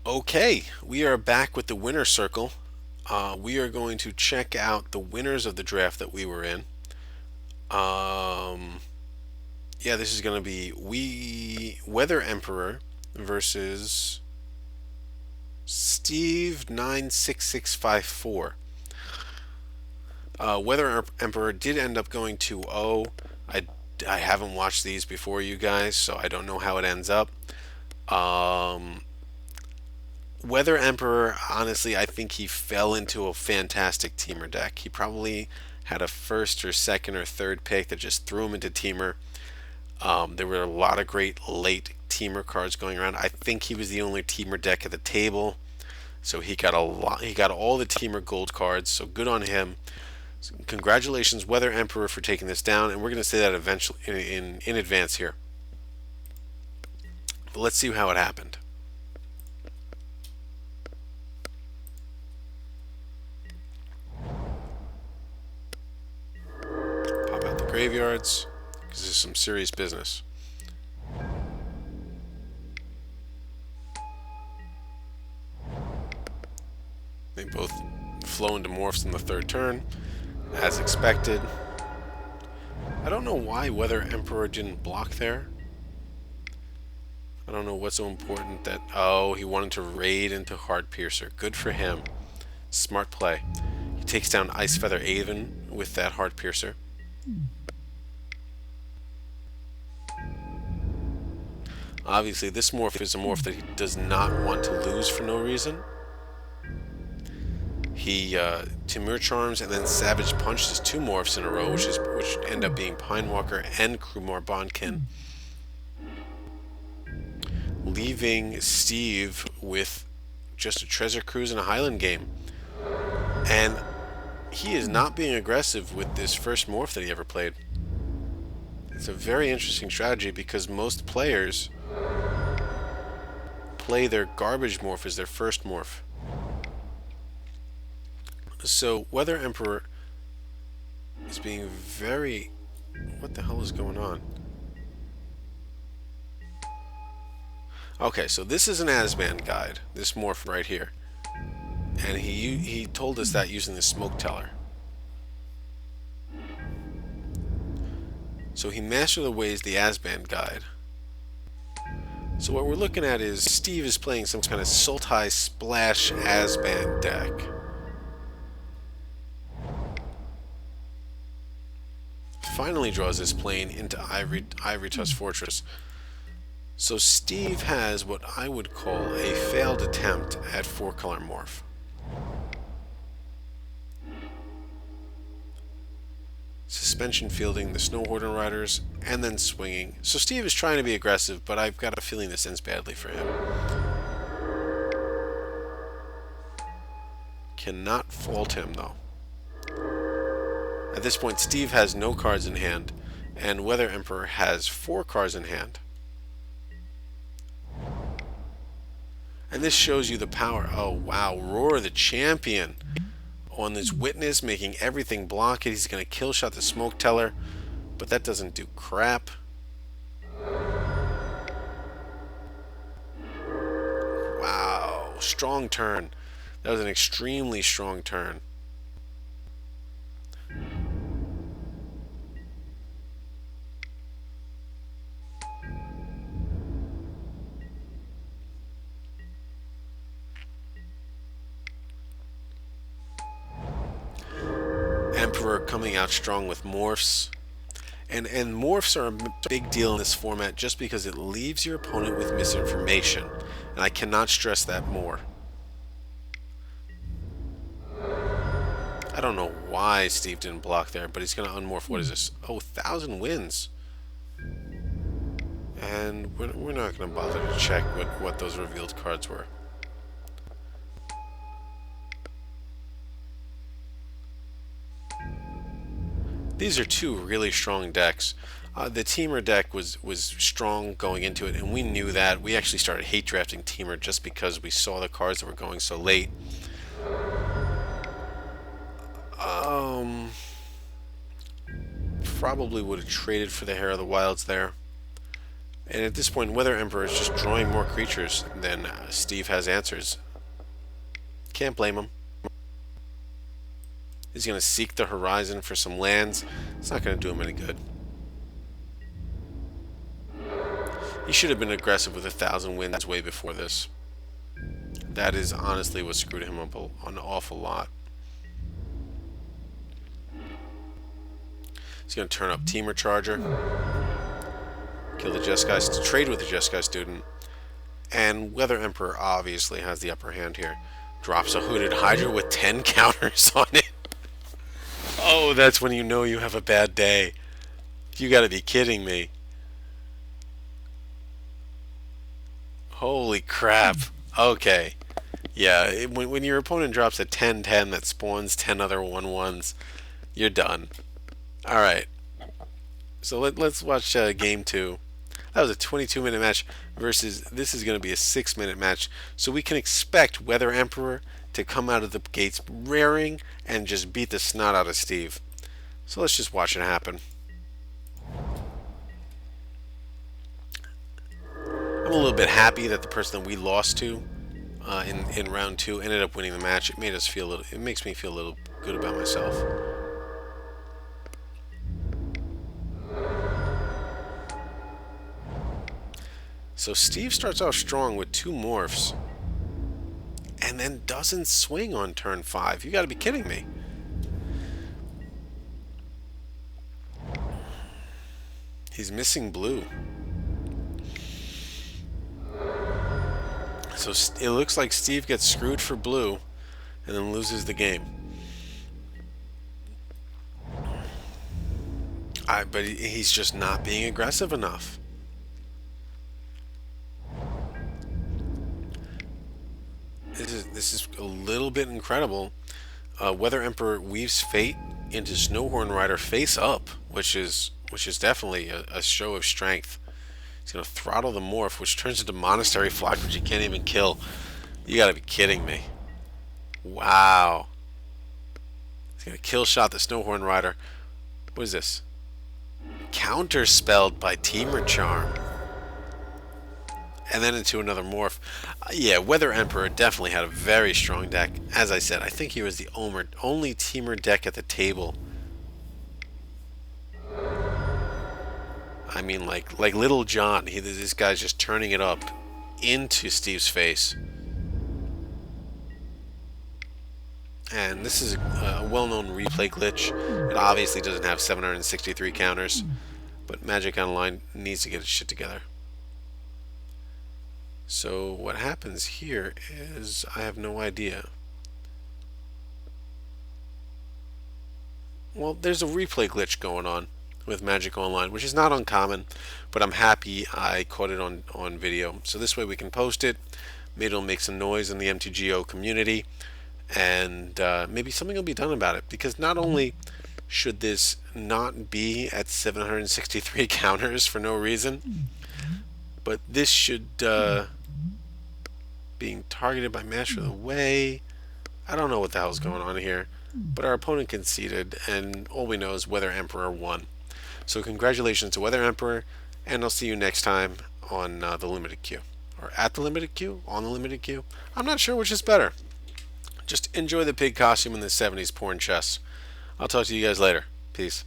Okay, we are back with the winner circle. We are going to check out the winners of the draft that we were in. Um, yeah, this is going to be we Weather Emperor versus Steve 96654. Weather Emperor did end up going 2-0. I haven't watched these before, you guys, so I don't know how it ends up. Um, Weather Emperor, honestly, I think he fell into a fantastic teamer deck. He probably had a first or second or third pick that just threw him into teamer. There were a lot of great late teamer cards going around. I think he was the only teamer deck at the table, so he got a lot. He got all the teamer gold cards. So good on him. So congratulations, Weather Emperor, for taking this down. And we're going to say that eventually in advance here. But let's see how it happened. Pop out the graveyards because this is some serious business. They both flow into morphs in the third turn, as expected. I don't know why Weather Emperor didn't block there. I don't know what's so important that... Oh, he wanted to raid into Heart Piercer. Good for him. Smart play. He takes down Ice Feather Aven with that Heart Piercer. Obviously, this morph is a morph that he does not want to lose for no reason. He Timur Charms and then Savage punches two morphs in a row, which end up being Pinewalker and Krumar Bondkin, leaving Steve with just a Treasure Cruise and a Highland game. And he is not being aggressive with this first morph that he ever played. It's a very interesting strategy because most players play their garbage morph as their first morph. So Weather Emperor is being very... What the hell is going on? Okay, so this is an Asban guide, this morph right here. And he told us that using the Smoke Teller. So he mastered the ways the Asban guide. So what we're looking at is Steve is playing some kind of Sultai Splash Asban deck. Finally draws his plane into Ivory Tusk Fortress. So Steve has what I would call a failed attempt at 4-color morph. Suspension fielding the Snow Horden Riders, and then swinging. So Steve is trying to be aggressive, but I've got a feeling this ends badly for him. Cannot fault him, though. At this point, Steve has no cards in hand, and Weather Emperor has 4 cards in hand. And this shows you the power. Oh, wow. Roar the Champion on this Witness, making everything block it. He's going to kill shot the Smoke Teller, but that doesn't do crap. Wow. Strong turn. That was an extremely strong turn. Emperor coming out strong with morphs. And morphs are a big deal in this format just because it leaves your opponent with misinformation. And I cannot stress that more. I don't know why Steve didn't block there, but he's going to unmorph. What is this? Oh, 1,000 wins. And we're not going to bother to check what those revealed cards were. These are two really strong decks. The Teamer deck was strong going into it, and we knew that. We actually started hate drafting Teamer just because we saw the cards that were going so late. Probably would have traded for the Hair of the Wilds there. And at this point, Weather Emperor is just drawing more creatures than Steve has answers. Can't blame him. He's going to seek the horizon for some lands. It's not going to do him any good. He should have been aggressive with 1,000 Winds way before this. That is honestly what screwed him up an awful lot. He's going to turn up Teamer Charger, kill the Jeskai, trade with the Jeskai student, and Weather Emperor obviously has the upper hand here. Drops a Hooded Hydra with 10 counters on it. Oh, that's when you know you have a bad day. You gotta be kidding me. Holy crap. Okay. Yeah, when your opponent drops a 10-10 that spawns 10 other 1-1s, you're done. Alright. So let's watch game 2. That was a 22-minute match versus this is going to be a 6-minute match. So we can expect Weather Emperor to come out of the gates raring and just beat the snot out of Steve. So let's just watch it happen. I'm a little bit happy that the person that we lost to in round 2 ended up winning the match. It makes me feel a little good about myself. So Steve starts off strong with 2 morphs and then doesn't swing on turn 5. You gotta be kidding me. He's missing blue. So it looks like Steve gets screwed for blue and then loses the game. But he's just not being aggressive enough. This is a little bit incredible. Weather Emperor weaves Fate into Snowhorn Rider face up, which is definitely a show of strength. He's gonna throttle the morph, which turns into Monastery Flock, which you can't even kill. You gotta be kidding me! Wow. He's gonna kill shot the Snowhorn Rider. What is this? Counterspelled by Teamer Charm. And then into another morph. Yeah, Weather Emperor definitely had a very strong deck. As I said, I think he was the only Teamer deck at the table. I mean, like Little John. This guy's just turning it up into Steve's face. And this is a well-known replay glitch. It obviously doesn't have 763 counters, but Magic Online needs to get its shit together. So what happens here is I have no idea. Well, there's a replay glitch going on with Magic Online, which is not uncommon, but I'm happy I caught it on video. So this way we can post it. Maybe it'll make some noise in the MTGO community, and maybe something will be done about it, because not only should this not be at 763 counters for no reason, but this should being targeted by Master of the Way. I don't know what the hell's going on here, but our opponent conceded, and all we know is Weather Emperor won. So congratulations to Weather Emperor, and I'll see you next time on the limited queue, or at the limited queue, on the limited queue. I'm not sure which is better. Just enjoy the pig costume and the 70s porn chest. I'll talk to you guys later. Peace.